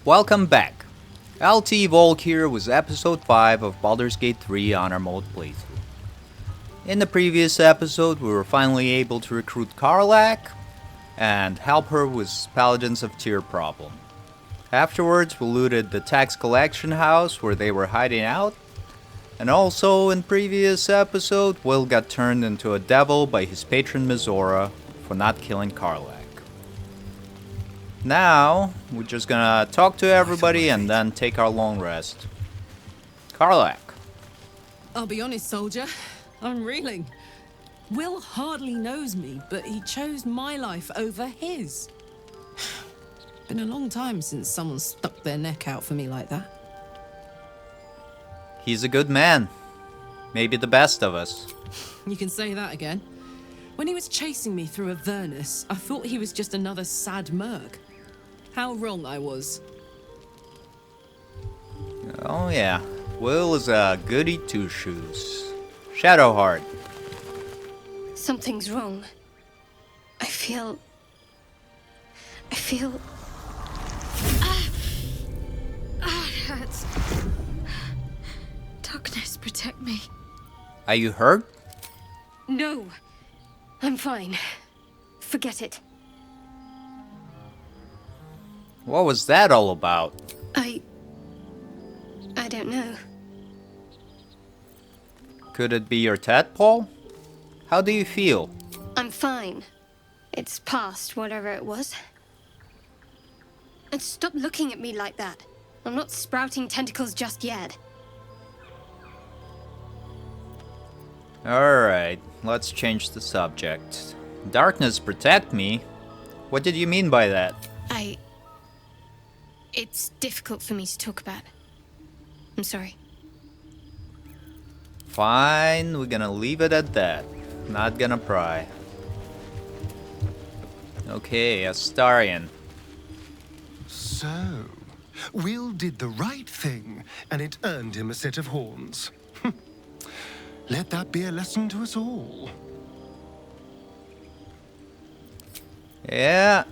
Welcome back. LT Volk here with episode 5 of Baldur's Gate 3 Honor Mode playthrough. In the previous episode, we were finally able to recruit Karlach and help her with Paladins of Tyr problem. Afterwards, we looted the tax collection house where they were hiding out. And also, in previous episode, Will got turned into a devil by his patron Mizora for not killing Karlach. Now, we're just gonna talk to everybody and then take our long rest. Karlach. I'll be honest, soldier. I'm reeling. Will hardly knows me, but he chose my life over his. Been a long time since someone stuck their neck out for me like that. He's a good man. Maybe the best of us. You can say that again. When he was chasing me through Avernus, I thought he was just another sad merc. How wrong I was. Oh yeah, Will is a goody two-shoes. Shadowheart. Something's wrong. I feel... it hurts. Darkness, protect me. Are you hurt? No. I'm fine. Forget it. What was that all about? I don't know. Could it be your tadpole? How do you feel? I'm fine. It's past whatever it was. And stop looking at me like that. I'm not sprouting tentacles just yet. Alright, let's change the subject. Darkness protect me? What did you mean by that? It's difficult for me to talk about. I'm sorry. Fine, we're gonna leave it at that. Not gonna pry. Okay, Astarion. So, Will did the right thing, and it earned him a set of horns. Let that be a lesson to us all. Yeah,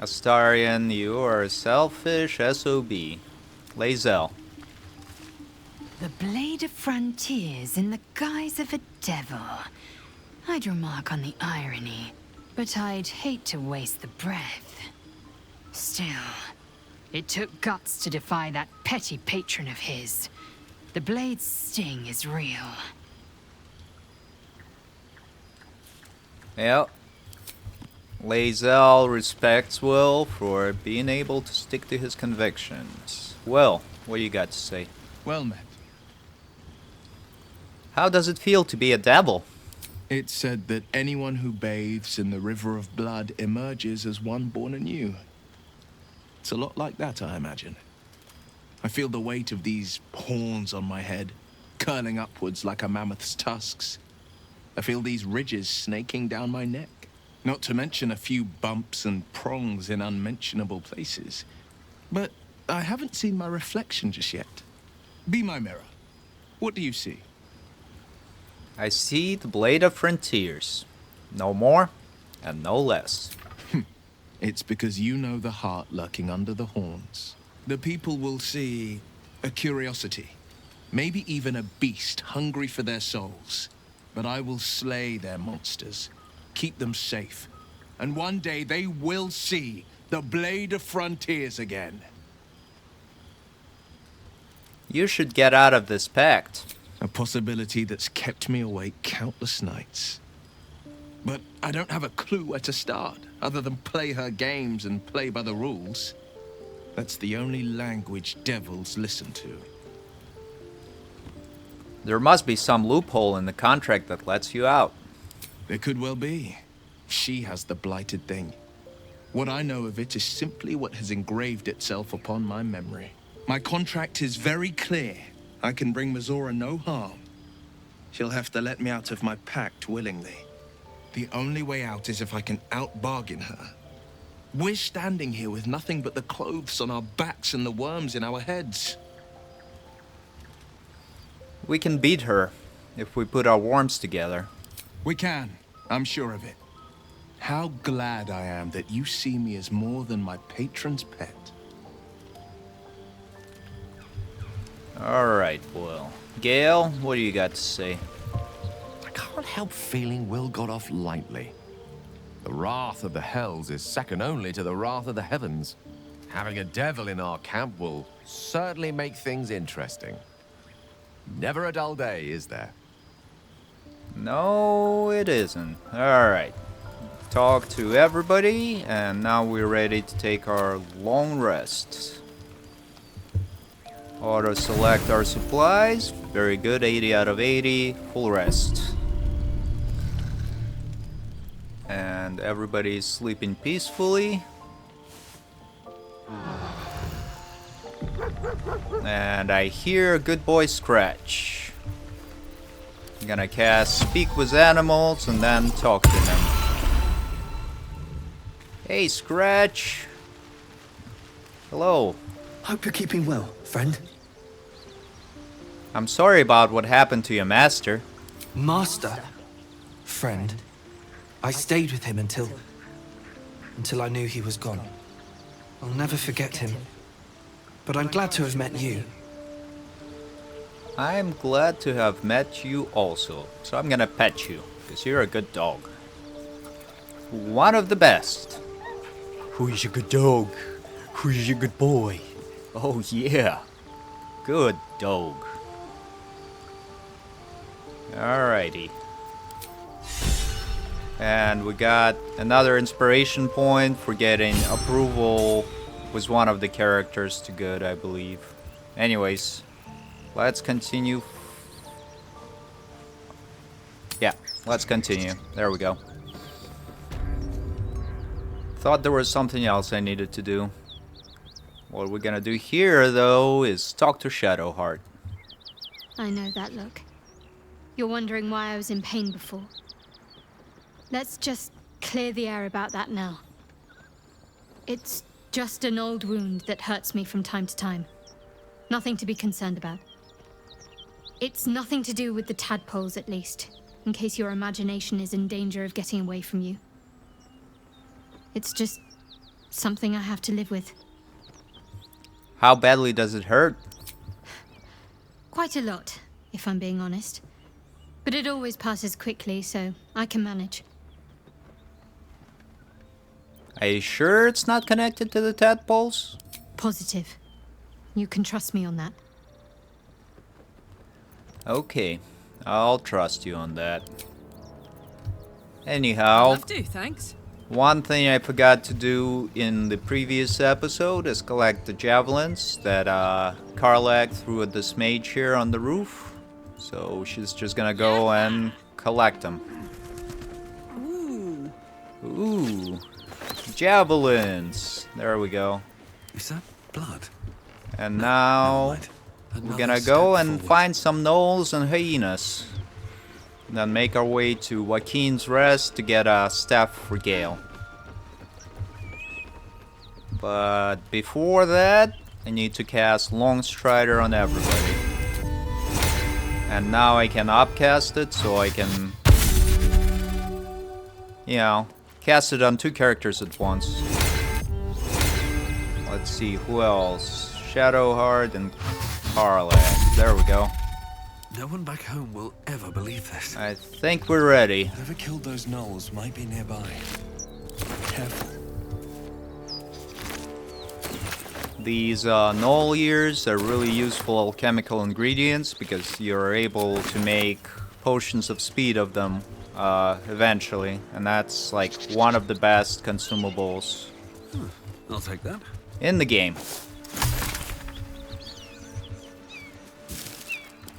Astarion, you are a selfish SOB. Lae'zel. The Blade of Frontiers in the guise of a devil. I'd remark on the irony, but I'd hate to waste the breath. Still, it took guts to defy that petty patron of his. The Blade's sting is real. Yep. Lae'zel respects Will for being able to stick to his convictions. Will, what do you got to say? Well met. How does it feel to be a devil? It's said that anyone who bathes in the river of blood emerges as one born anew. It's a lot like that, I imagine. I feel the weight of these horns on my head, curling upwards like a mammoth's tusks. I feel these ridges snaking down my neck. Not to mention a few bumps and prongs in unmentionable places. But I haven't seen my reflection just yet. Be my mirror. What do you see? I see the Blade of Frontiers. No more and no less. It's because you know the heart lurking under the horns. The people will see a curiosity, maybe even a beast hungry for their souls. But I will slay their monsters, keep them safe, and one day they will see the Blade of Frontiers again. You should get out of this pact. A possibility that's kept me awake countless nights. But I don't have a clue where to start, other than play her games and play by the rules. That's the only language devils listen to. There must be some loophole in the contract that lets you out. There could well be. She has the blighted thing. What I know of it is simply what has engraved itself upon my memory. My contract is very clear. I can bring Mizora no harm. She'll have to let me out of my pact willingly. The only way out is if I can out-bargain her. We're standing here with nothing but the clothes on our backs and the worms in our heads. We can beat her if we put our worms together. We can. I'm sure of it. How glad I am that you see me as more than my patron's pet. Alright, well. Gale, what do you got to say? I can't help feeling Will got off lightly. The wrath of the hells is second only to the wrath of the heavens. Having a devil in our camp will certainly make things interesting. Never a dull day, is there? No, it isn't. Alright. Talk to everybody, and now we're ready to take our long rest. Auto select our supplies. Very good, 80 out of 80. Full rest. And everybody's sleeping peacefully. And I hear a good boy Scratch. I'm gonna cast Speak with Animals and then talk to them. Hey, Scratch. Hello. Hope you're keeping well, friend. I'm sorry about what happened to your master. Master. Friend. I stayed with him until I knew he was gone. I'll never forget him. But I'm glad to have met you. I'm glad to have met you also. So I'm gonna pet you, because you're a good dog. One of the best. Who's your good dog? Who's your good boy? Oh yeah. Good dog. Alrighty. And we got another inspiration point for getting approval with one of the characters to good, I believe. Anyways, let's continue. Yeah, let's continue. There we go. Thought there was something else I needed to do. What we're gonna do here, though, is talk to Shadowheart. I know that look. You're wondering why I was in pain before. Let's just clear the air about that now. It's just an old wound that hurts me from time to time. Nothing to be concerned about. It's nothing to do with the tadpoles, at least, in case your imagination is in danger of getting away from you. It's just something I have to live with. How badly does it hurt? Quite a lot, if I'm being honest. But it always passes quickly, so I can manage. Are you sure it's not connected to the tadpoles? Positive. You can trust me on that. Okay, I'll trust you on that. Anyhow, Love to, thanks. one thing I forgot to do in the previous episode is collect the javelins that Karlach threw at this mage here on the roof. So she's just gonna go and collect them. Ooh. Ooh, javelins. There we go. Is that blood? And now we're gonna go and find some gnolls and hyenas. And then make our way to Waukeen's Rest to get a staff for Gale. But before that, I need to cast Longstrider on everybody. And now I can upcast it, so I can, you know, cast it on 2 characters at once. Let's see, who else? Shadowheart and Karlach. There we go. No one back home will ever believe this. I think we're ready. Whoever killed those gnolls might be nearby. Careful. These gnoll ears are really useful alchemical ingredients because you're able to make potions of speed of them eventually, and that's like one of the best consumables I'll take that. in the game.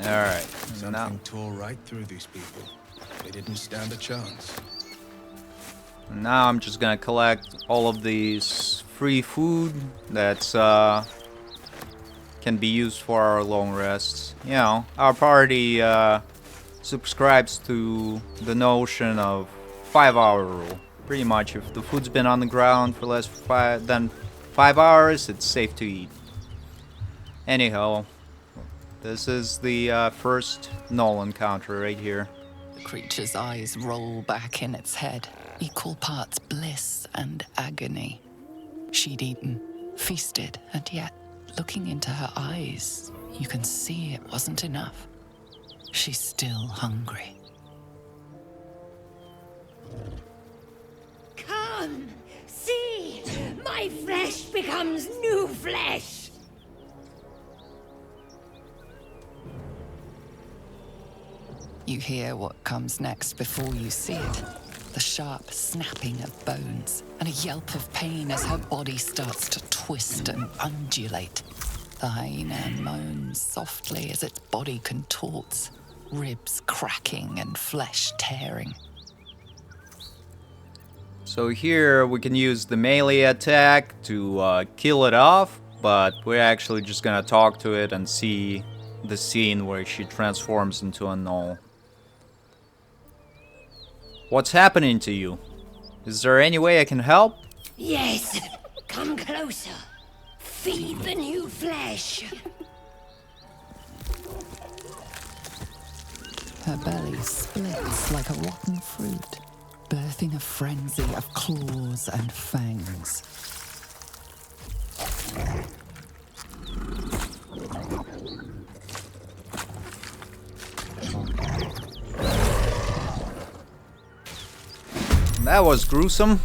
Alright, so now Something tore right through these people. They didn't stand a chance. I'm just gonna collect all of these free food that's can be used for our long rests. You know, our party subscribes to the notion of 5-hour rule. Pretty much, if the food's been on the ground for less than 5 hours, it's safe to eat. Anyhow, this is the first gnoll encounter right here. The creature's eyes roll back in its head. equal parts bliss and agony. She'd eaten, feasted, and yet, looking into her eyes, you can see it wasn't enough. She's still hungry. Come, see! My flesh becomes new flesh! You hear what comes next before you see it. The sharp snapping of bones, and a yelp of pain as her body starts to twist and undulate. The hyena moans softly as its body contorts, ribs cracking and flesh tearing. So here we can use the melee attack to kill it off, but we're actually just gonna talk to it and see the scene where she transforms into a gnoll. What's happening to you? Is there any way I can help? Yes, come closer. Feed the new flesh. Her belly splits like a rotten fruit, birthing a frenzy of claws and fangs. That was gruesome.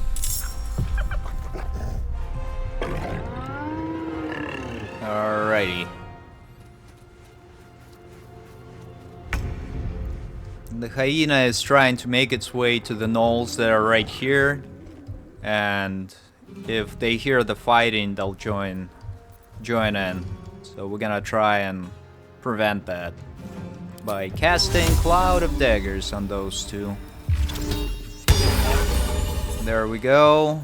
Alrighty. The hyena is trying to make its way to the gnolls that are right here, and if they hear the fighting, they'll join in. So we're gonna try and prevent that by casting Cloud of Daggers on those two. There we go.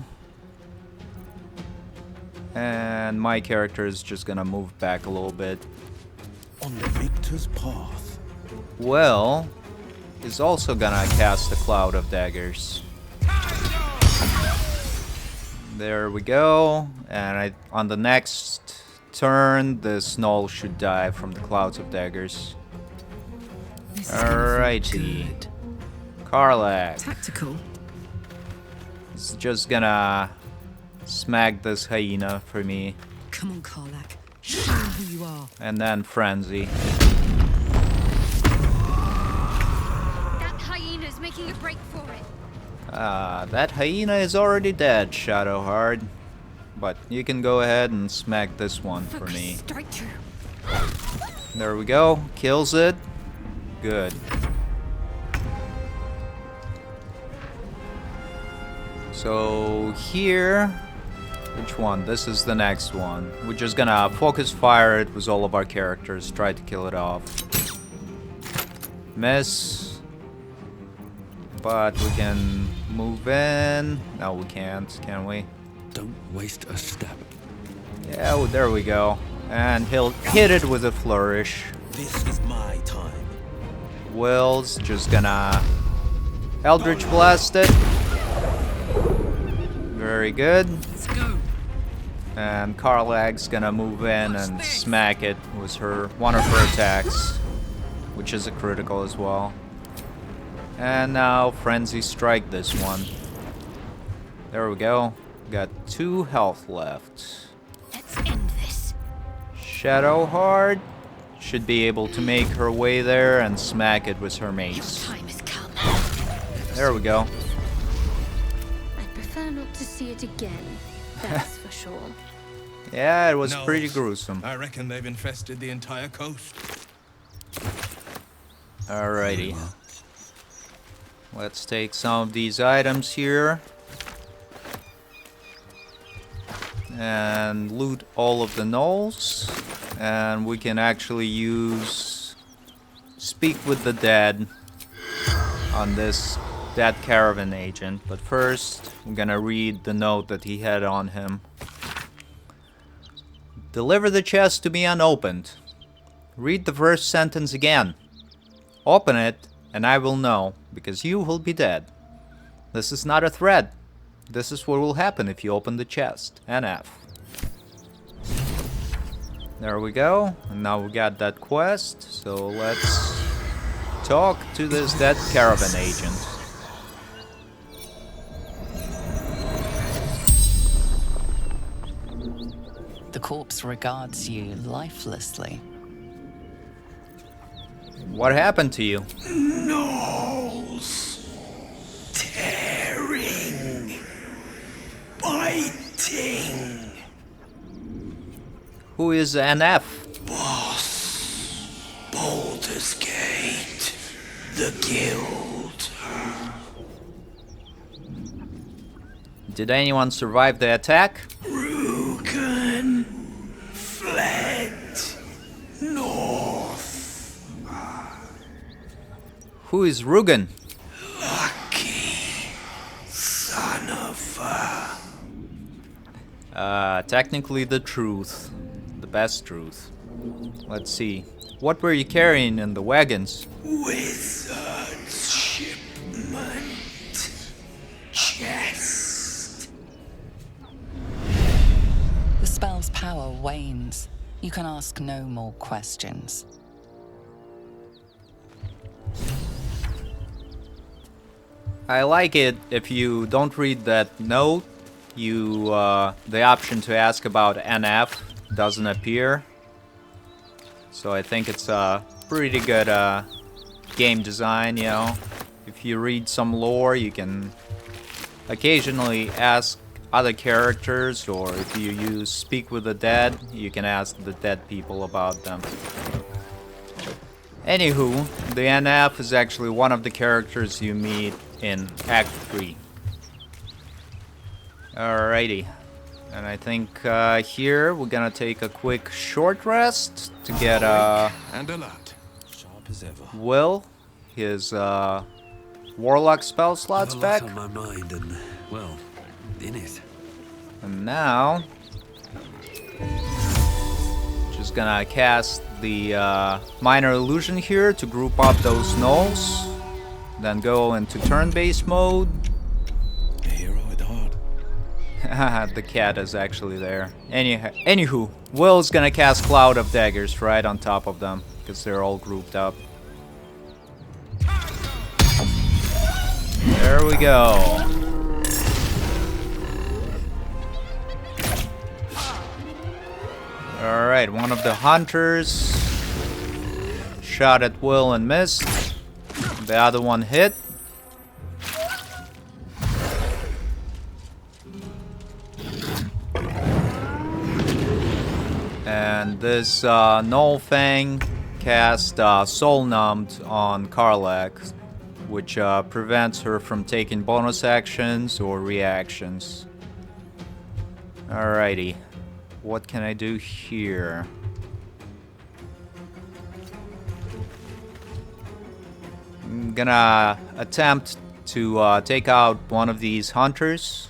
And my character is just gonna move back a little bit. On the victor's path. Well, is also gonna cast a Cloud of Daggers. There we go. And on the next turn, the Gnoll should die from the Clouds of Daggers. Alrighty. Karlach. Tactical. Is just gonna smack this hyena for me. Come on, Karlach. Show him who you are. And then Frenzy. That hyena's making a break for it. That hyena is already dead, Shadowheart. But you can go ahead and smack this one for me. Strike true. There we go. Kills it. Good. So here, which one? This is the next one. We're just gonna focus fire it with all of our characters, try to kill it off. Miss. But we can move in. No, we can't, can we? Don't waste a step. Yeah, well, there we go. And he'll hit it with a flourish. This is my time. Will's just gonna Eldritch Blast it. Very good. Let's go. And Karlach's gonna move in and smack it with one of her attacks, which is a critical as well. And now Frenzy Strike this one. There we go. Got 2 health left. Let's end this. Shadowheart should be able to make her way there and smack it with her mace. Time has come. There we go. I'd prefer not to see it again, that's for sure. Yeah, it was pretty Gnolls. gruesome. I reckon they've infested the entire coast. Alrighty. Let's take some of these items here. And loot all of the gnolls. And we can actually use Speak with the Dead on this Dead Caravan agent. But first, I'm gonna read the note that he had on him. Deliver the chest to me unopened. Read the first sentence again. Open it, and I will know, because you will be dead. This is not a threat. This is what will happen if you open the chest. NF. There we go. And now we got that quest. So let's talk to this Dead Caravan agent. The corpse regards you lifelessly. What happened to you? Gnolls. Tearing. Biting. Who is NF? Boss. Baldur's Gate. The Guild. Did anyone survive the attack? Rugen fled north. Who is Rugen? Lucky son of Technically the truth. The best truth. Let's see. What were you carrying in the wagons? wizard's shipment. Chest. The spell's power wanes. You can ask no more questions. I like it if you don't read that note, the option to ask about NF doesn't appear. So I think it's a pretty good game design, you know. If you read some lore, you can occasionally ask other characters, or if you use Speak with the Dead, you can ask the dead people about them. Anywho, the NF is actually one of the characters you meet in Act 3. Alrighty. And I think here we're gonna take a quick short rest to get And alert. Sharp as ever. Will, his warlock spell slots A lot back. on my mind and, well, in it. And now, just gonna cast the minor illusion here to group up those gnolls. Then go into turn-based mode. A hero at heart. The cat is actually there. Anywho, Will's gonna cast Cloud of Daggers right on top of them, because they're all grouped up. There we go. Alright, one of the hunters shot at Will and missed. The other one hit. And this Gnoll Fang cast Soul Numbed on Karlach, which prevents her from taking bonus actions or reactions. Alrighty. What can I do here? I'm gonna attempt to take out one of these hunters.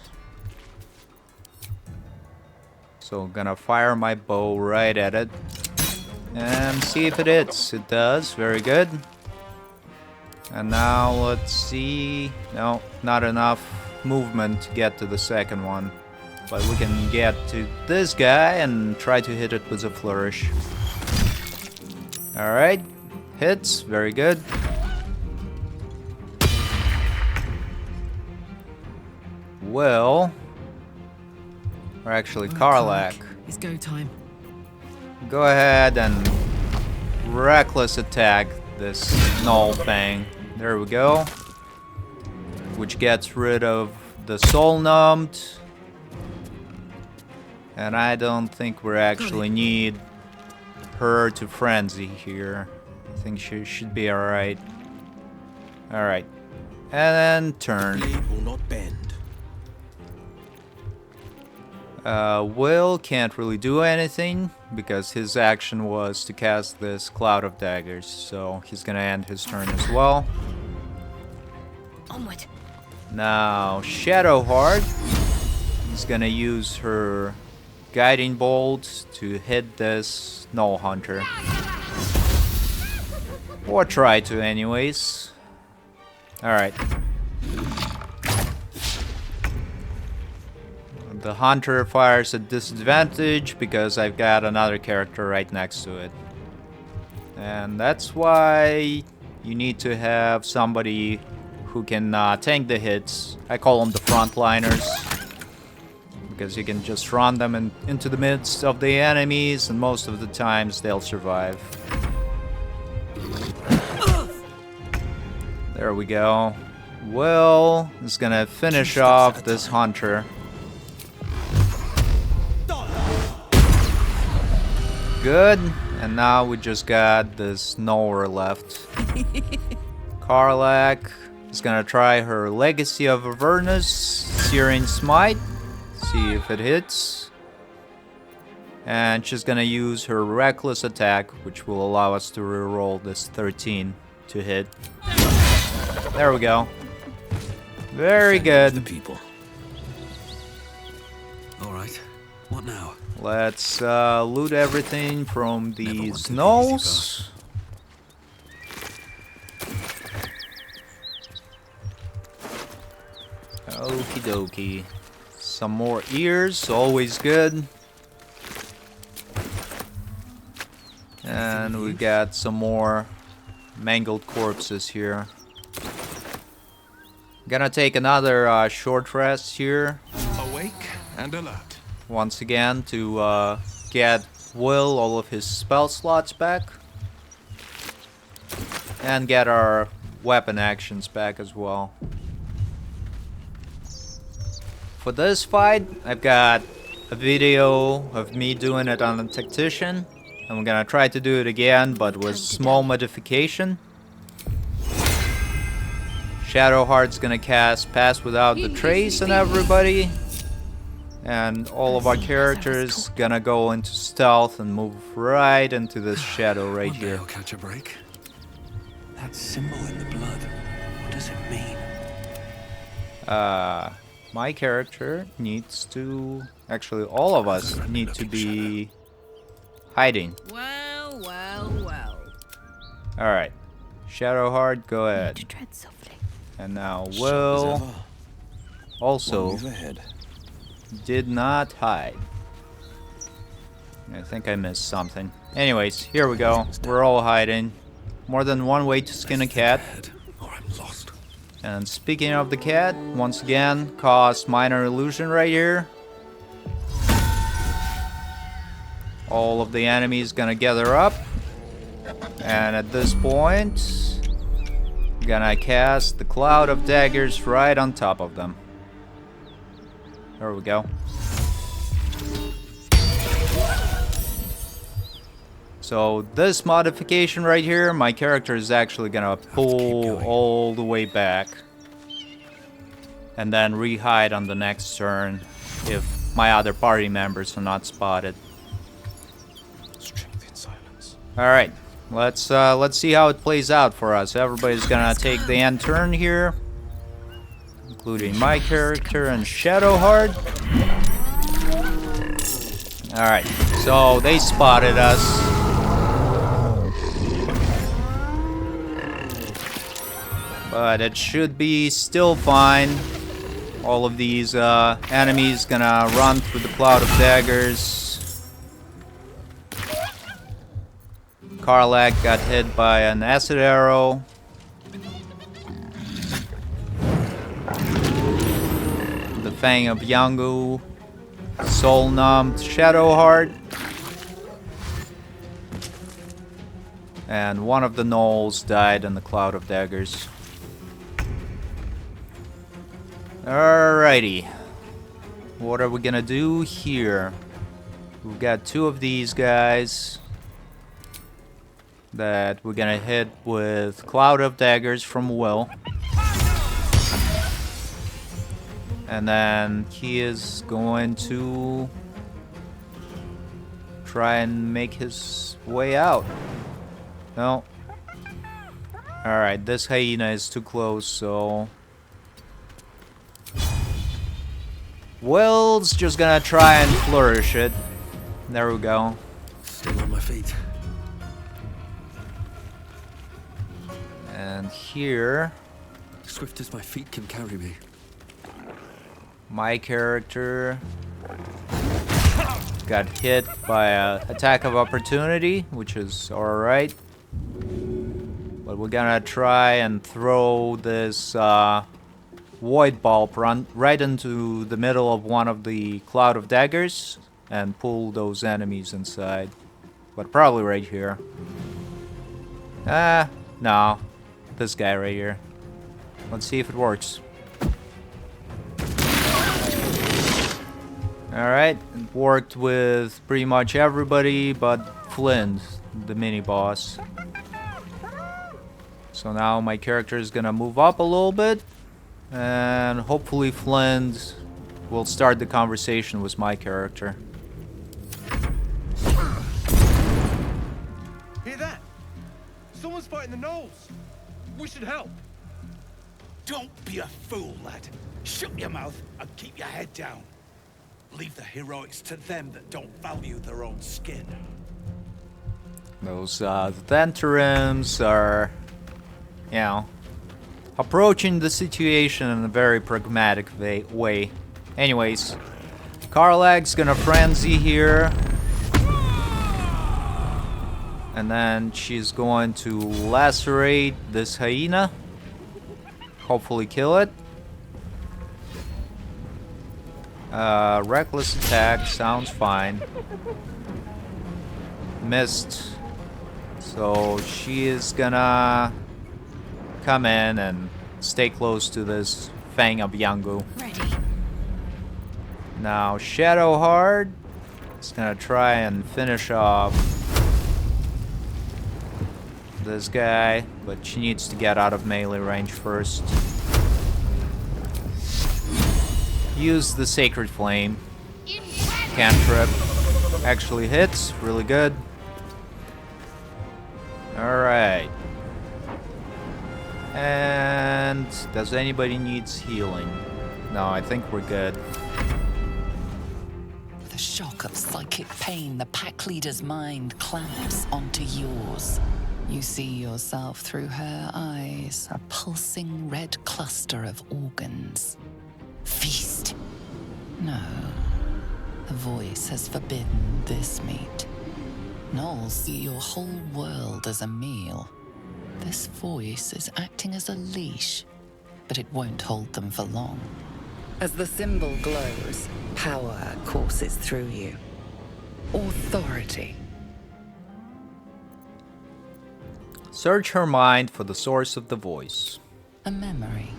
So I'm gonna fire my bow right at it and see if it hits. It does. Very good. And now let's see. No, not enough movement to get to the second one. But we can get to this guy and try to hit it with a flourish. Alright. Hits. Very good. Well, or actually Karlach. It's go time. Go ahead and reckless attack this Gnoll Fang. There we go. Which gets rid of the Soul Numbed. And I don't think we actually need her to frenzy here. I think she should be alright. Alright. And then turn. Blade will not bend. Will can't really do anything because his action was to cast this Cloud of Daggers, so he's gonna end his turn as well. Onward. Now Shadowheart is gonna use her Guiding Bolt to hit this Gnoll Hunter. Or try to anyways. Alright. The hunter fires at disadvantage because I've got another character right next to it. And that's why you need to have somebody who can tank the hits. I call them the frontliners. because you can just run them into the midst of the enemies, and most of the times they'll survive. There we go. Will is gonna finish off this hunter. Good, and now we just got this Gnoller left. Karlach is gonna try her Legacy of Avernus, Searing Smite, see if it hits. And she's gonna use her Reckless Attack, which will allow us to reroll this 13 to hit. There we go. Very good. The people. All right. What now? Let's loot everything from these Gnolls. Okie dokie. Some more ears, always good. And we got some more mangled corpses here. Gonna take another short rest here. Awake and alert. Once again to get Will all of his spell slots back. And get our weapon actions back as well. For this fight, I've got a video of me doing it on a tactician. And we're gonna try to do it again, but with small modification. Shadowheart's gonna cast Pass Without the Trace on everybody. And all of our characters gonna go into stealth and move right into this shadow right here. I'll catch a break. That symbol in the blood, what does it mean? My character needs to... Actually, all of us need to be hiding. Well, well, well. Alright. Shadowheart, go ahead. Tread softly. And now Will also Move ahead. did not hide. I think I missed something. Anyways, here we go. We're all hiding. More than one way to skin a cat. Or I'm lost. And speaking of the cat, once again, cast Minor Illusion right here. All of the enemies gonna gather up. And at this point, gonna cast the Cloud of Daggers right on top of them. There we go. So this modification right here, my character is actually gonna pull all the way back. And then re-hide on the next turn if my other party members are not spotted. Strength in silence. Alright, let's see how it plays out for us. Everybody's gonna take the end turn here. Including my character and Shadowheart. Alright, so they spotted us. But it should be still fine. All of these enemies gonna run through the Cloud of Daggers. Karlach got hit by an acid arrow. The Fang of Yangu. Soul numbed Shadowheart. And one of the Gnolls died in the Cloud of Daggers. Alrighty. What are we gonna do here? We've got two of these guys that we're gonna hit with Cloud of Daggers from Will. And then he is going to try and make his way out. No. Alright, this hyena is too close, so... Will's just gonna try and flourish it. There we go. Still on my feet. And here... Swift as my feet can carry me. My character got hit by an attack of opportunity, which is alright. But we're gonna try and throw this void bulb run right into the middle of one of the cloud of daggers and pull those enemies inside. But probably right here. No. This guy right here. Let's see if it works. Alright, it worked with pretty much everybody but Flint, the mini-boss. So now my character is gonna move up a little bit, and hopefully Flint will start the conversation with my character. Hear that? Someone's fighting the Gnolls. We should help. Don't be a fool, lad. Shut your mouth and keep your head down. Leave the heroics to them that don't value their own skin. Those Zentharims are, you know, approaching the situation in a very pragmatic way. Anyways, Karlach's gonna frenzy here. And then she's going to lacerate this hyena. Hopefully kill it. Reckless attack sounds fine. Missed. So she is gonna come in and stay close to this Fang of Yangu. Ready. Now Shadowheart is gonna try and finish off this guy, but she needs to get out of melee range first. Use the Sacred Flame. Cantrip. Actually hits. Really good. Alright. And does anybody needs healing? No, I think we're good. The shock of psychic pain, the pack leader's mind clamps onto yours. You see yourself through her eyes, a pulsing red cluster of organs. Feast. No. The voice has forbidden this meat. Gnolls see your whole world as a meal. This voice is acting as a leash, but it won't hold them for long. As the symbol glows, power courses through you. Authority. Search her mind for the source of the voice. A memory.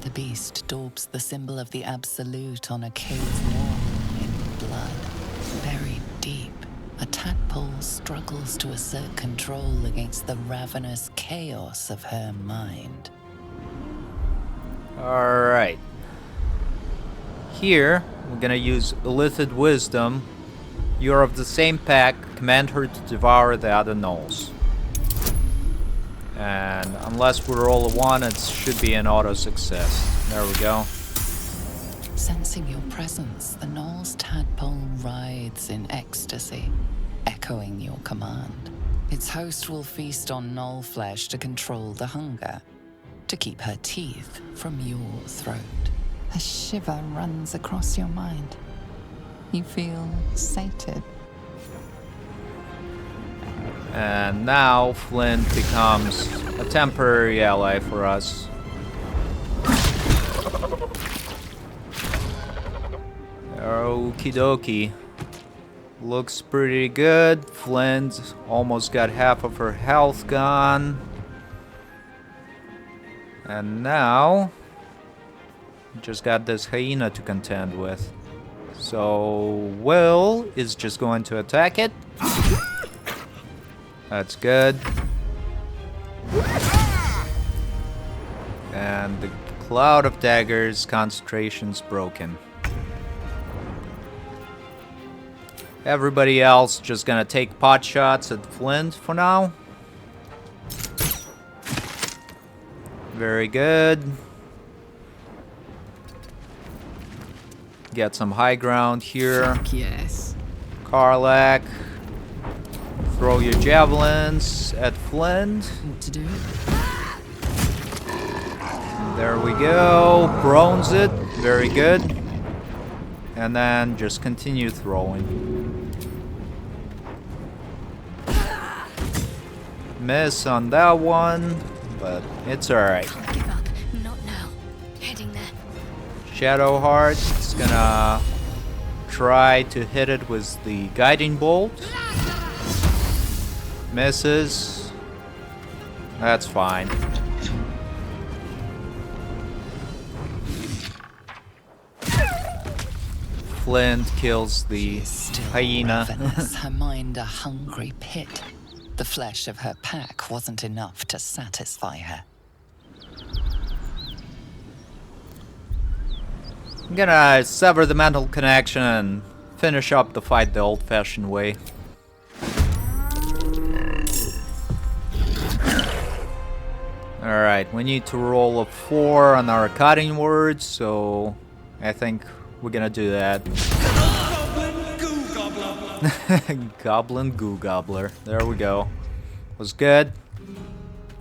The beast daubs the symbol of the Absolute on a cave wall in blood. Buried deep, a tadpole struggles to assert control against the ravenous chaos of her mind. Alright. Here, we're gonna use Illithid Wisdom. You're of the same pack, command her to devour the other Gnolls. And unless we roll a 1, it should be an auto success. There we go. Sensing your presence, the Gnoll's tadpole writhes in ecstasy, echoing your command. Its host will feast on Gnoll flesh to control the hunger, to keep her teeth from your throat. A shiver runs across your mind. You feel sated. And now Flint becomes a temporary ally for us. Okie dokie. Looks pretty good. Flint almost got half of her health gone. And now just got this hyena to contend with. So Will is just going to attack it. That's good. And the cloud of daggers concentration's broken. Everybody else just gonna take pot shots at Flint for now. Very good. Get some high ground here. Fuck yes. Karlach. Throw your javelins at Flint. Want to do it? There we go. Brones it. Very good. And then just continue throwing. Miss on that one, but it's alright. Give up. Not now. Heading there. Shadowheart is gonna try to hit it with the guiding bolt. Misses. That's fine. Flint kills the hyena. Ravenous, her mind a hungry pit. The flesh of her pack wasn't enough to satisfy her. I'm gonna sever the mental connection and finish up the fight the old-fashioned way. Alright, we need to roll a 4 on our cutting words, so I think we're gonna do that. Goblin Goo Gobbler. There we go. Was good.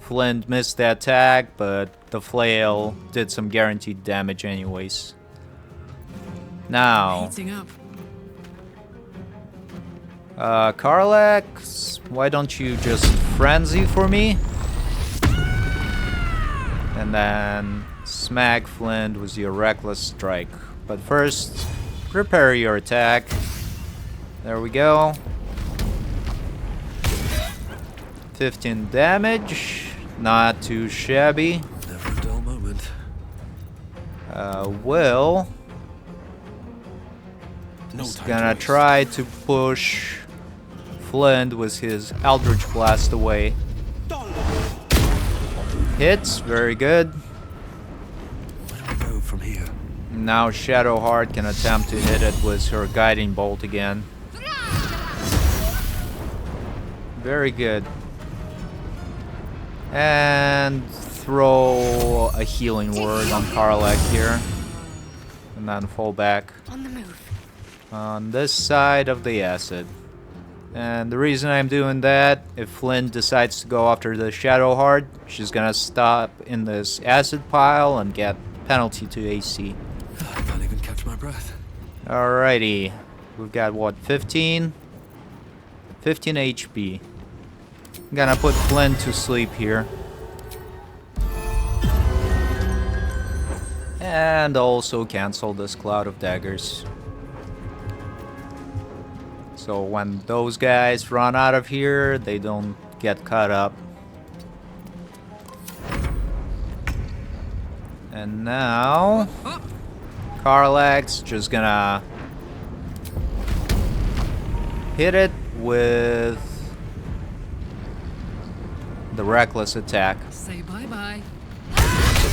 Flint missed the attack, but the flail did some guaranteed damage anyways. Now, Heating up. Karlak, why don't you just frenzy for me? And then smack Flint with your reckless strike. But first, prepare your attack. There we go. 15 damage. Not too shabby. Never a dull moment. Will is gonna try to push Flint with his Eldritch Blast away. Hits, very good. Where do we go from here? Now Shadowheart can attempt to hit it with her guiding bolt again. Very good. And throw a healing word on Karlak here. And then fall back. On the move. On this side of the acid. And the reason I'm doing that, if Flint decides to go after the Shadowheart, she's gonna stop in this acid pile and get penalty to AC. I can't even catch my breath. Alrighty. We've got what, 15? 15 HP. I'm gonna put Flint to sleep here. And also cancel this Cloud of Daggers. So when those guys run out of here, they don't get caught up. And now Karlak's just gonna hit it with the reckless attack. Say bye-bye.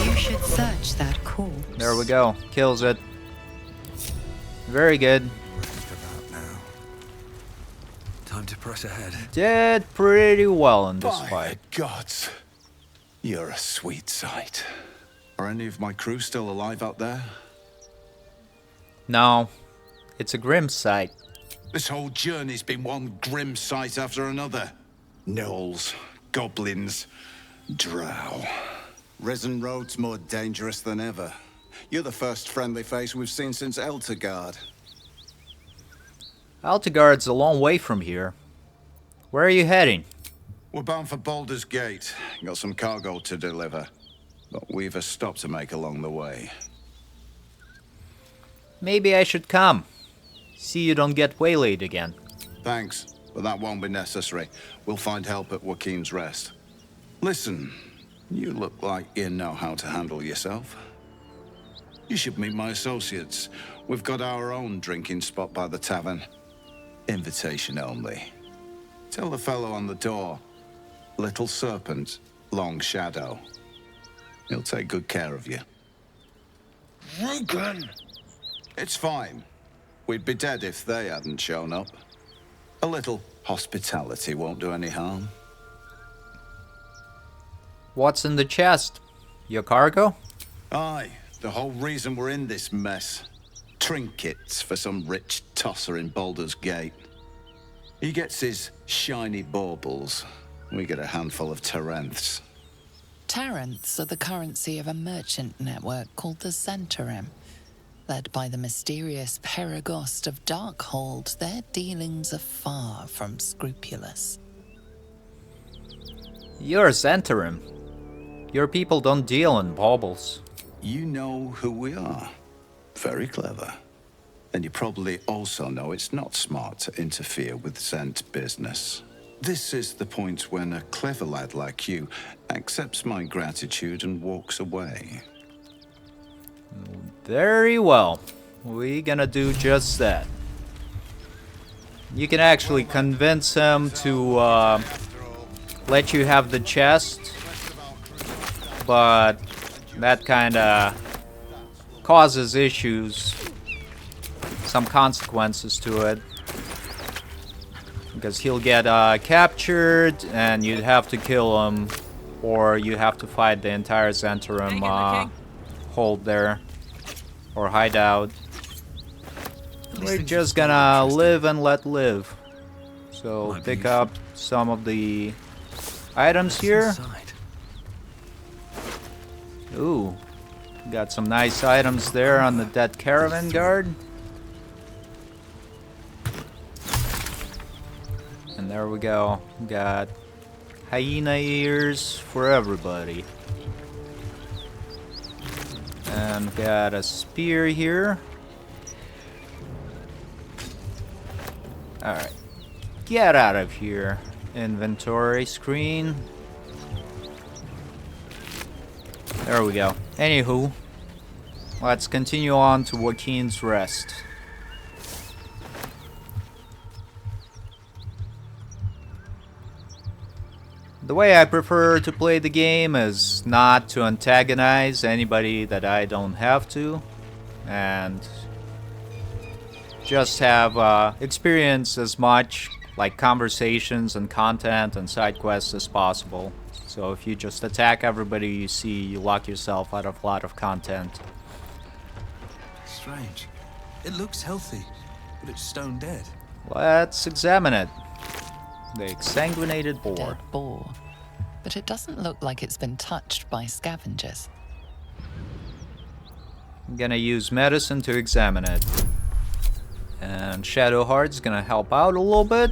You should search that corpse. There we go. Kills it. Very good. Time to press ahead. Did pretty well in this By fight. the gods, you're a sweet sight. Are any of my crew still alive out there? No, it's a grim sight. This whole journey's been one grim sight after another. Gnolls, goblins, drow. Risen Road's more dangerous than ever. You're the first friendly face we've seen since Eltergard. Altegard's a long way from here. Where are you heading? We're bound for Baldur's Gate. Got some cargo to deliver. But we've a stop to make along the way. Maybe I should come. See you don't get waylaid again. Thanks, but that won't be necessary. We'll find help at Waukeen's Rest. Listen, you look like you know how to handle yourself. You should meet my associates. We've got our own drinking spot by the tavern. Invitation only. Tell the fellow on the door. Little Serpent, Long Shadow. He'll take good care of you. Rugen! It's fine. We'd be dead if they hadn't shown up. A little hospitality won't do any harm. What's in the chest? Your cargo? Aye, the whole reason we're in this mess. Trinkets for some rich tosser in Baldur's Gate. He gets his shiny baubles. We get a handful of Taranths. Taranths are the currency of a merchant network called the Zentharim. Led by the mysterious Perigost of Darkhold, their dealings are far from scrupulous. You're Zentharim. Your people don't deal in baubles. You know who we are. Very clever. And you probably also know it's not smart to interfere with Zent business. This is the point when a clever lad like you accepts my gratitude and walks away. Very well. We're gonna do just that. You can actually convince him to let you have the chest, but that kinda causes issues, some consequences to it. Because he'll get captured and you'd have to kill him, or you have to fight the entire Zentharim hold there, or hideout. We're just gonna live and let live. So pick up some of the items here. Ooh, got some nice items there on the dead caravan guard. And there we go. Got hyena ears for everybody. And got a spear here. Alright. Get out of here. Inventory screen. There we go. Anywho, let's continue on to Waukeen's Rest. The way I prefer to play the game is not to antagonize anybody that I don't have to, and just have experience as much like conversations and content and side quests as possible. So if you just attack everybody you see, you lock yourself out of a lot of content. Strange. It looks healthy, but it's stone dead. Let's examine it. The exsanguinated boar. Dead boar. But it doesn't look like it's been touched by scavengers. I'm gonna use medicine to examine it. And Shadowheart's gonna help out a little bit.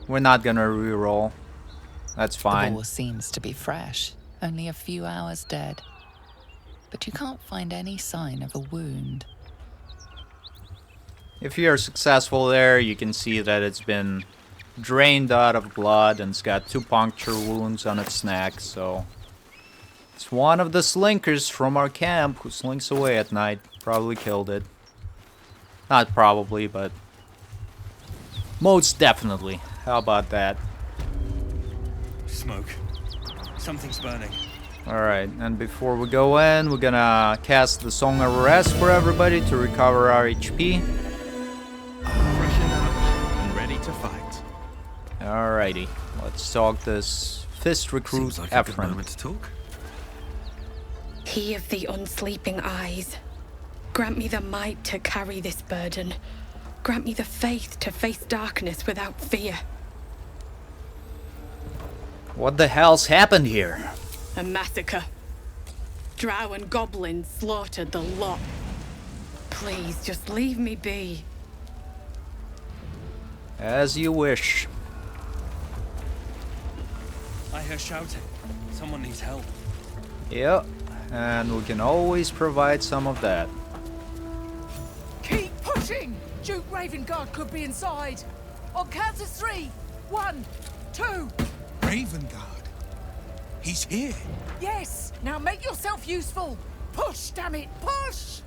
We're not gonna reroll. That's fine. The boar seems to be fresh, only a few hours dead. But you can't find any sign of a wound. If you're successful there, you can see that it's been drained out of blood and it's got 2 puncture wounds on its neck, so it's one of the slinkers from our camp who slinks away at night. Probably killed it. Not probably, but most definitely. How about that? Smoke. Something's burning. Alright, and before we go in, we're gonna cast the Song of Rest for everybody to recover our HP. Freshen up and ready to fight. Alrighty, let's talk this fist recruit Seems like a good Ephraim. moment to talk. He of the unsleeping eyes, grant me the might to carry this burden. Grant me the faith to face darkness without fear. What the hell's happened here? A massacre. Drow and goblins slaughtered the lot. Please, just leave me be. As you wish. I hear shouting. Someone needs help. Yep, and we can always provide some of that. Keep pushing! Duke Ravengard could be inside. On count of 3. 1, 2. Ravengard? He's here. Yes! Now make yourself useful! Push, damn it! Push!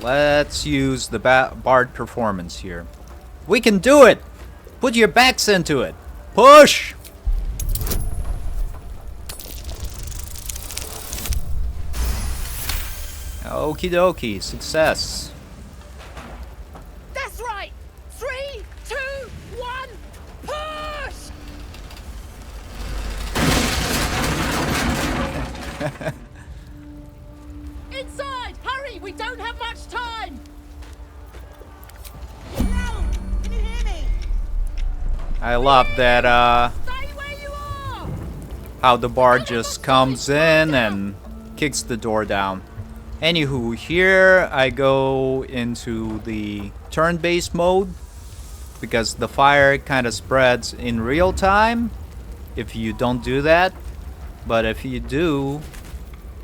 Let's use the Bard performance here. We can do it! Put your backs into it! Push! Okie dokie, success. That's right! 3, 2, 1, push! Inside! Hurry! We don't have much time! Hello! Can you hear me? I love that, Stay where you are! how the bard just comes in and kicks the door down. Anywho, here I go into the turn-based mode. because the fire kind of spreads in real time if you don't do that. But if you do,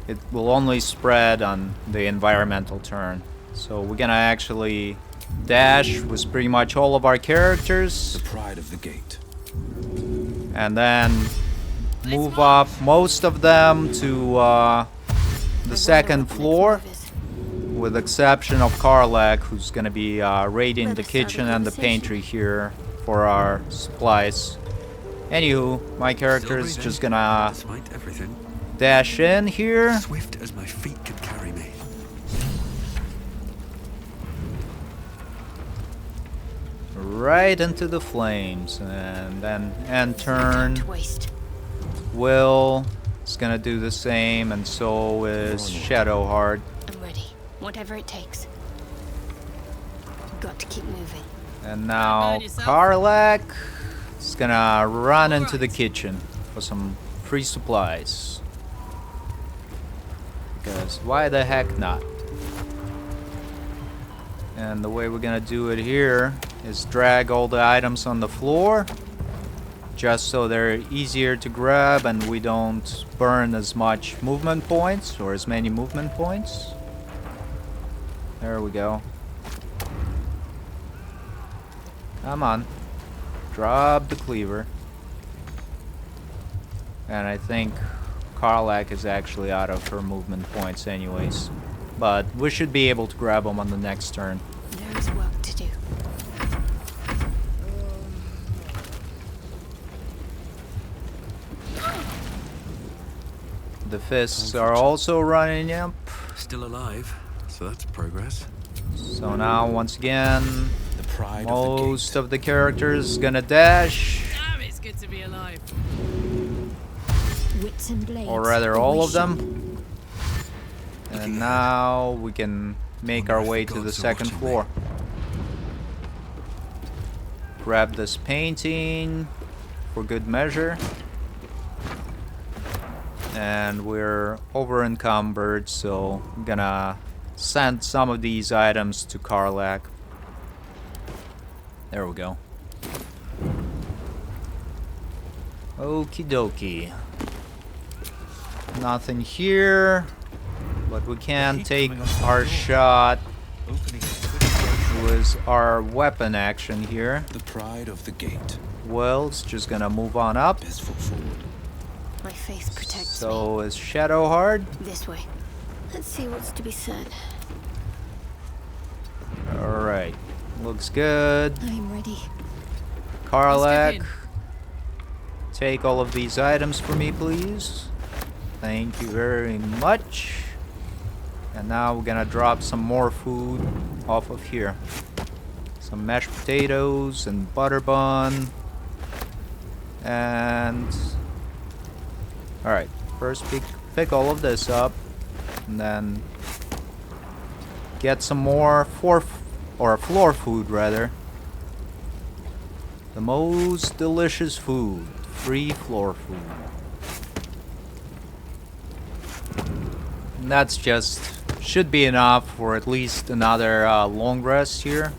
it will only spread on the environmental turn. So we're gonna actually dash with pretty much all of our characters. The pride of the gate. And then move up most of them to the second floor, with exception of Karlak, who's gonna be raiding the kitchen and the pantry here for our supplies. Anywho, my character is just gonna dash in here. Swift as my feet can carry me. Right into the flames, and then end turn. Will is gonna do the same, and so is Shadowheart. I'm ready. Whatever it takes. Got to keep moving. And now Karlak is gonna run into the kitchen for some free supplies. Because why the heck not? And the way we're gonna do it here is drag all the items on the floor, just so they're easier to grab and we don't burn as much movement points, or as many movement points. There we go. Come on. Drop the cleaver. And I think Karlak is actually out of her movement points anyways. But we should be able to grab them on the next turn. There is work to do. The fists are also running up. Still alive, so that's progress. So now, once again, the pride most of the characters gonna dash. Damn, it's good to be alive. Wits and blades. Or rather, all of them. And now we can make our way to the second floor. Grab this painting for good measure. And we're over encumbered, so I'm gonna send some of these items to Karlak. There we go. Okie dokie. Nothing here, but we can take our shot with our weapon action here. The pride of the gate. Will's just gonna move on up. Best foot forward. My faith protects So is Shadowheart. This way. Let's see what's to be said. Alright. Looks good. I'm ready. Karlak, take all of these items for me, please. Thank you very much. And now we're gonna drop some more food off of here. Some mashed potatoes and butter bun. And alright, first pick all of this up, and then get some more floor food rather. The most delicious food, free floor food. And that's just should be enough for at least another long rest here.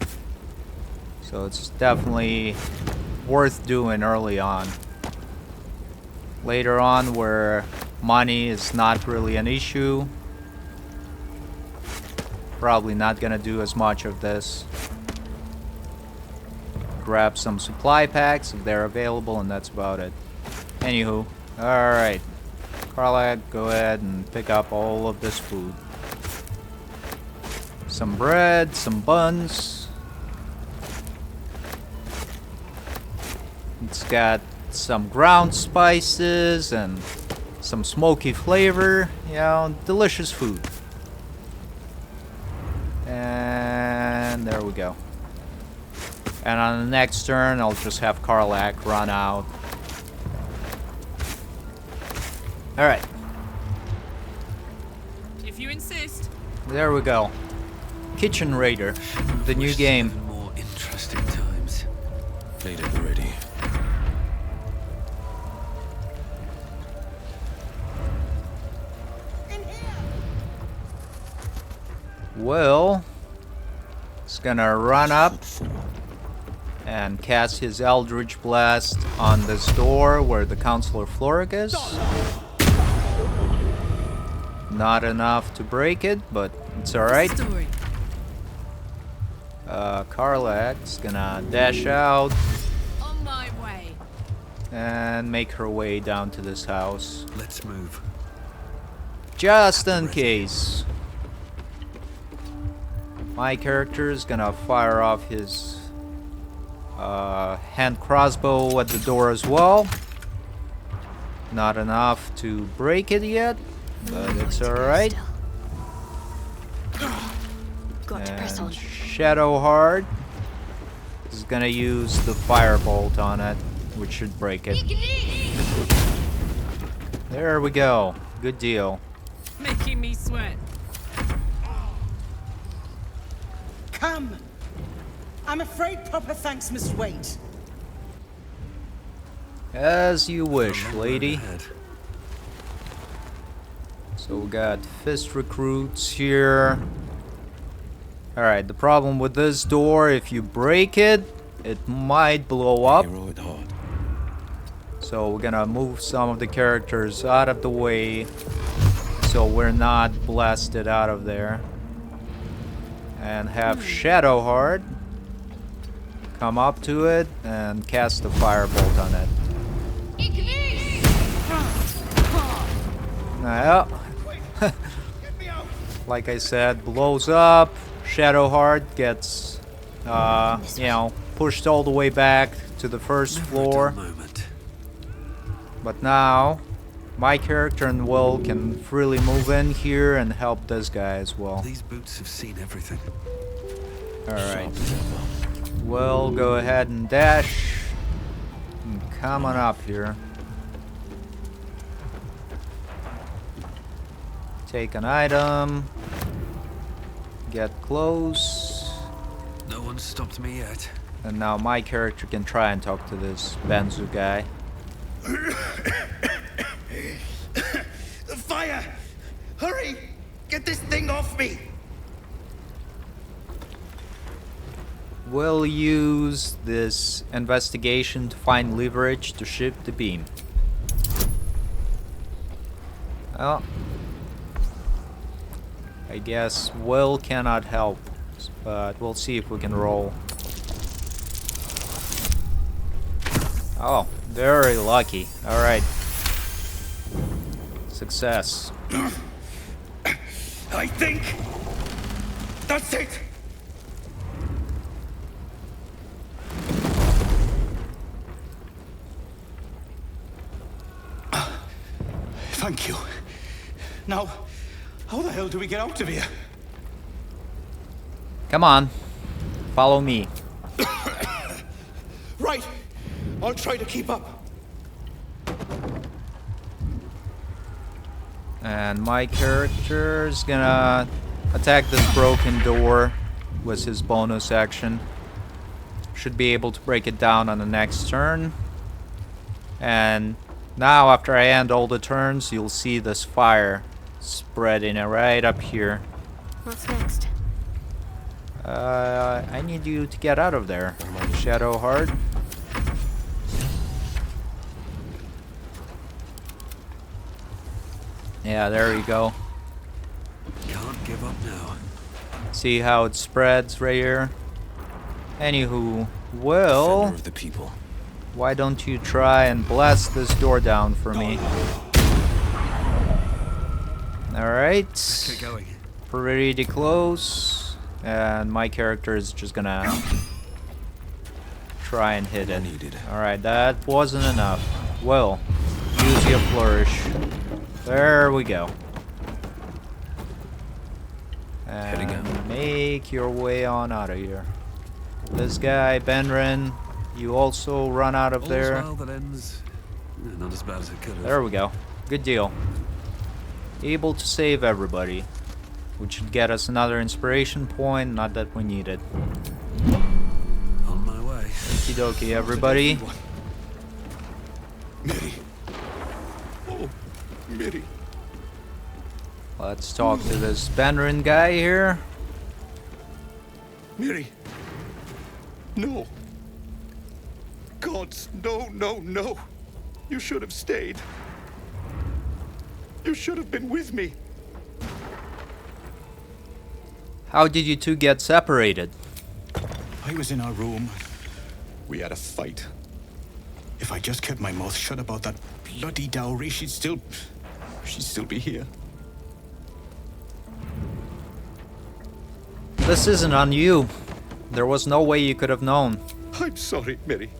So it's definitely worth doing early on. Later on, where money is not really an issue, probably not gonna do as much of this. Grab some supply packs if they're available, and that's about it. Anywho, alright. Karlak, go ahead and pick up all of this food. Some bread, some buns. It's got some ground spices and some smoky flavor. You know, delicious food. And there we go. And on the next turn, I'll just have Karlak run out. Alright. If you insist. There we go. Kitchen Raider, the new game. More interesting times. Made it already. Well, it's gonna run up and cast his Eldritch Blast on this door where the Counselor Florrik is. Not enough to break it, but it's alright. Karlak's gonna dash out On my way. and make her way down to this house. Let's move. Just in case. My character is gonna fire off his hand crossbow at the door as well. Not enough to break it yet, but it's alright. And Shadowheart is gonna use the firebolt on it, which should break it. There we go. Good deal. Making me sweat. Come. I'm afraid proper thanks must wait. As you wish, lady. So we got fist recruits here. Alright, the problem with this door, if you break it, it might blow up. So we're gonna move some of the characters out of the way so we're not blasted out of there. And have Shadowheart come up to it and cast the firebolt on it. Well, like I said, blows up. Shadowheart gets, you know, pushed all the way back to the first floor. But now, my character and Will can freely move in here and help this guy as well. These boots have seen everything. Alright. Will, go ahead and dash. And come on up here. Take an item. Get close. No one stopped me yet. And now my character can try and talk to this Benzu guy. The fire! Hurry! Get this thing off me! We'll use this investigation to find leverage to shift the beam. Well, I guess Will cannot help, but we'll see if we can roll. Oh, very lucky. Alright. Success. I think that's it. Thank you. Now, how the hell do we get out of here? Come on. Follow me. Right. I'll try to keep up. And my character is gonna attack this broken door with his bonus action. Should be able to break it down on the next turn. And now, after I end all the turns, you'll see this fire spreading right up here. What's next? I need you to get out of there, Shadowheart. Yeah, there you go. Can't give up now. See how it spreads right here? Anywho, Will, Defender of the people. why don't you try and blast this door down for me? Alright. Get going. Pretty close. And my character is just gonna try and hit it. Alright, that wasn't enough. Will, use your flourish. There we go. And make your way on out of here. This guy, Benren, you also run out of there. All's well that ends. Not as bad as it could have. There we go. Good deal. Able to save everybody. Which should get us another inspiration point, not that we need it. On my way. Okie dokie, everybody. Miri. Oh, Miri. Let's talk to this Benren guy here. Miri. No. gods, no, no, no. You should have stayed. You should have been with me. How did you two get separated? I was in our room. We had a fight. If I just kept my mouth shut about that bloody dowry, she'd still be here. This isn't on you. There was no way you could have known. I'm sorry, Mary.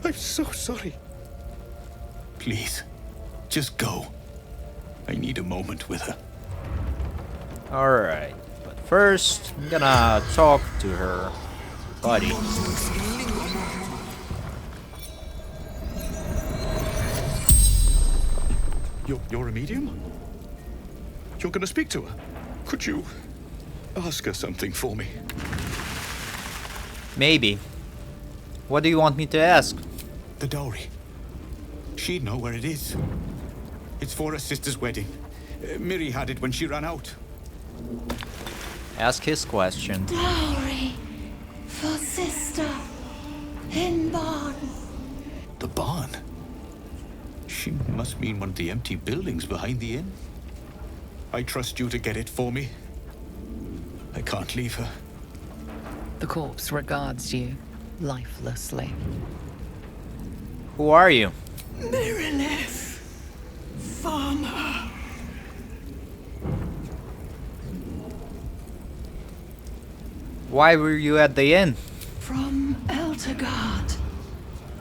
I'm so sorry. Please, just go. I need a moment with her. Alright, but first, I'm gonna talk to her buddy. You're a medium? You're gonna speak to her? Could you ask her something for me? Maybe. What do you want me to ask? The dowry. She'd know where it is. It's for her sister's wedding. Miri had it when she ran out. Ask his question. Dowry for sister in barn. The barn? She must mean one of the empty buildings behind the inn. I trust you to get it for me. I can't leave her. The corpse regards you lifelessly. Who are you? Merilith, farmer. Why were you at the inn? From Eltergard.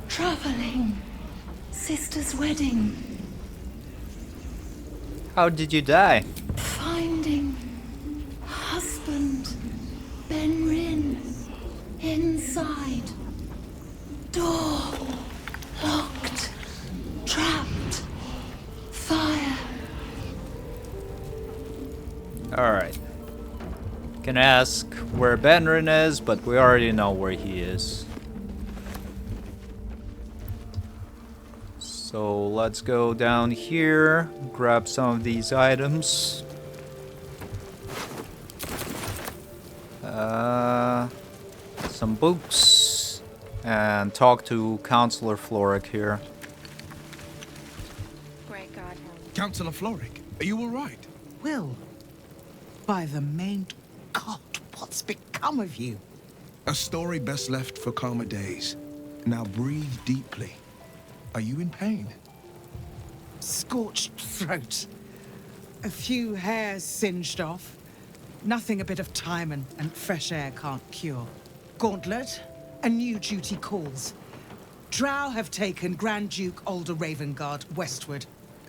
Traveling. Sister's wedding. How did you die? Finding husband Benrin inside. Door locked. Trapped. Fire. Alright. Can ask where Benrin is, but we already know where he is. So let's go down here, grab some of these items. Some books, and talk to Counselor Florrik here. Great God. Counselor Florrik, are you all right? Will, by the main God, what's become of you? A story best left for calmer days. Now breathe deeply. Are you in pain? Scorched throat. A few hairs singed off. Nothing a bit of time and fresh air can't cure. Gauntlet, a new duty calls. Drow have taken Grand Duke Alder Ravengard westward,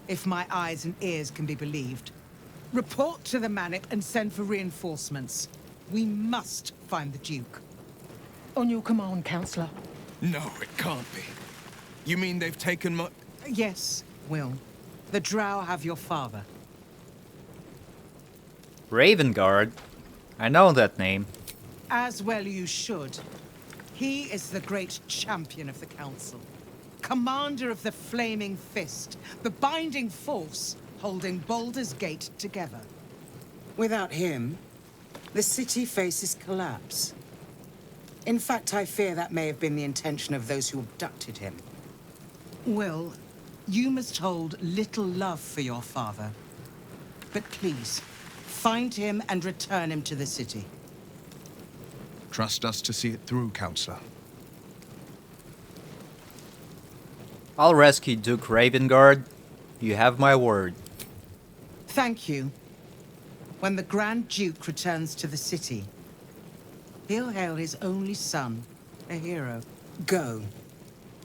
if my eyes and ears can be believed. Report to the Manip and send for reinforcements. We must find the Duke. On your command, Counselor. No, it can't be. You mean they've taken my... Yes, Will. The Drow have your father. Ravengard? I know that name. As well you should. He is the great champion of the Council. Commander of the Flaming Fist. The binding force holding Baldur's Gate together. Without him, the city faces collapse. In fact, I fear that may have been the intention of those who abducted him. Will, you must hold little love for your father. But please, find him and return him to the city. Trust us to see it through, Counselor. I'll rescue Duke Ravengard. You have my word. Thank you. When the Grand Duke returns to the city, he'll hail his only son, a hero. Go.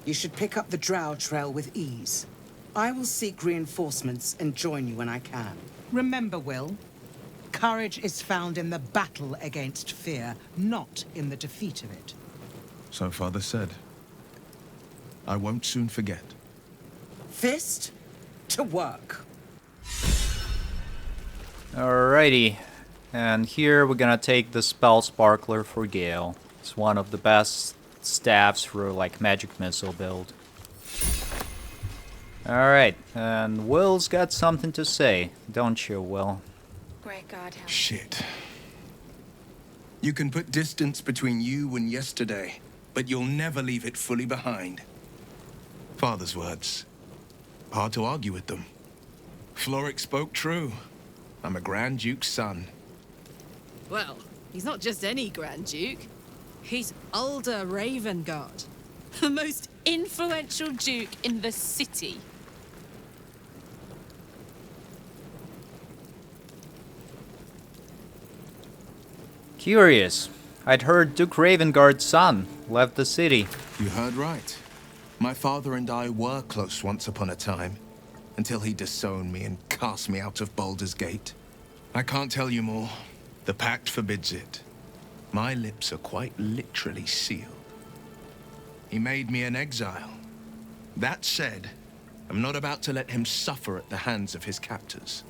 You should pick up the Drow trail with ease. I will seek reinforcements and join you when I can. Remember, Will, courage is found in the battle against fear, not in the defeat of it. So Father said. I won't soon forget. Fist to work. Alrighty. And here we're gonna take the Spell Sparkler for Gale. It's one of the best staffs for like magic missile build. Alright, and Will's got something to say, don't you, Will? Great God, help. Shit. You can put distance between you and yesterday, but you'll never leave it fully behind. Father's words. Hard to argue with them. Florrik spoke true. I'm a Grand Duke's son. Well, he's not just any Grand Duke. He's Ulder Ravengard, the most influential duke in the city. Curious. I'd heard Duke Ravengard's son left the city. You heard right. My father and I were close once upon a time, until he disowned me and cast me out of Baldur's Gate. I can't tell you more. The pact forbids it. My lips are quite literally sealed. He made me an exile. That said, I'm not about to let him suffer at the hands of his captors.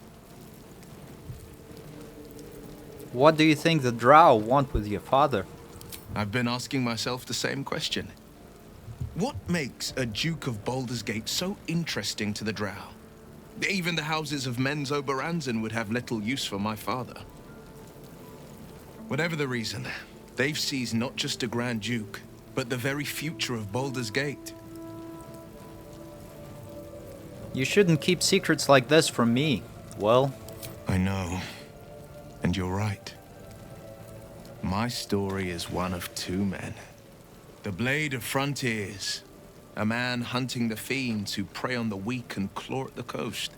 What do you think the Drow want with your father? I've been asking myself the same question. What makes a Duke of Baldur's Gate so interesting to the Drow? Even the houses of Men's Oberanzen would have little use for my father. Whatever the reason, they've seized not just a Grand Duke, but the very future of Baldur's Gate. You shouldn't keep secrets like this from me. Well, I know. And you're right. My story is one of two men. The Blade of Frontiers, a man hunting the fiends who prey on the weak and claw at the coast.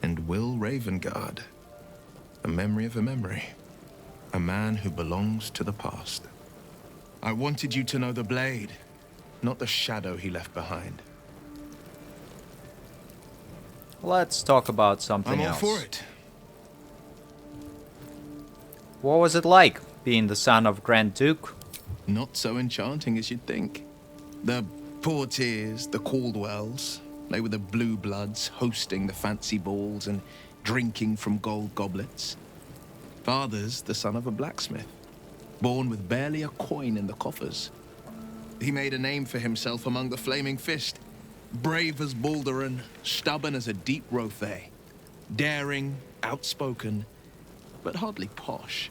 And Will Ravengard, a memory of a memory. A man who belongs to the past. I wanted you to know the Blade, not the shadow he left behind. let's talk about something else. I'm all for it. What was it like, being the son of Grand Duke? Not so enchanting as you'd think. The Portiers, the Caldwells, they were the blue bloods hosting the fancy balls and drinking from gold goblets. Father's the son of a blacksmith, born with barely a coin in the coffers. He made a name for himself among the Flaming Fist, brave as Baldur, stubborn as a deep Rothay, daring, outspoken, but hardly posh.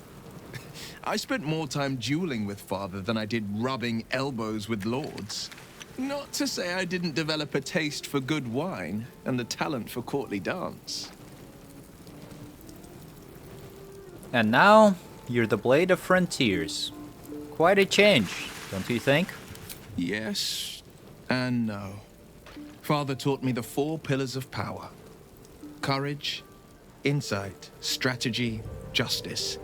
I spent more time dueling with Father than I did rubbing elbows with lords. Not to say I didn't develop a taste for good wine and the talent for courtly dance. And now, you're the Blade of Frontiers. Quite a change, don't you think? Yes and no. Father taught me the 4 pillars of power. Courage, insight, strategy, justice.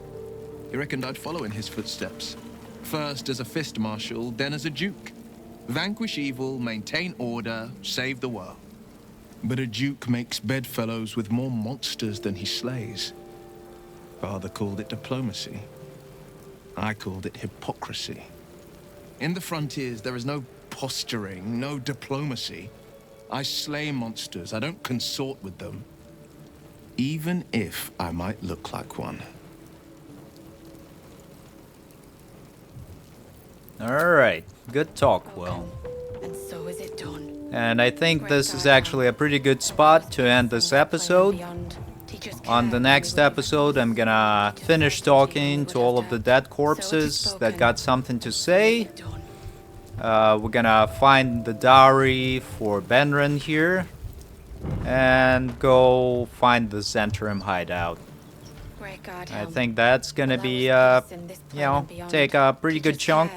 He reckoned I'd follow in his footsteps. First as a fist marshal, then as a duke. Vanquish evil, maintain order, save the world. But a duke makes bedfellows with more monsters than he slays. Father called it diplomacy. I called it hypocrisy. In the frontiers, there is no posturing, no diplomacy. I slay monsters, I don't consort with them. Even if I might look like one. Alright, good talk, Will. And so is it done. And I think this is actually a pretty good spot to end this episode. On the next episode, I'm gonna finish talking to all of the dead corpses that got something to say. We're gonna find the dowry for Benren here. And go find the Zentharim hideout. I think that's gonna be, take a pretty good chunk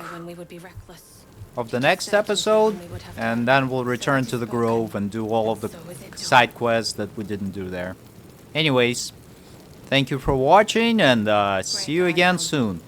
of the next episode. And then we'll return to the Grove and do all of the side quests that we didn't do there. Anyways, thank you for watching and see you again soon.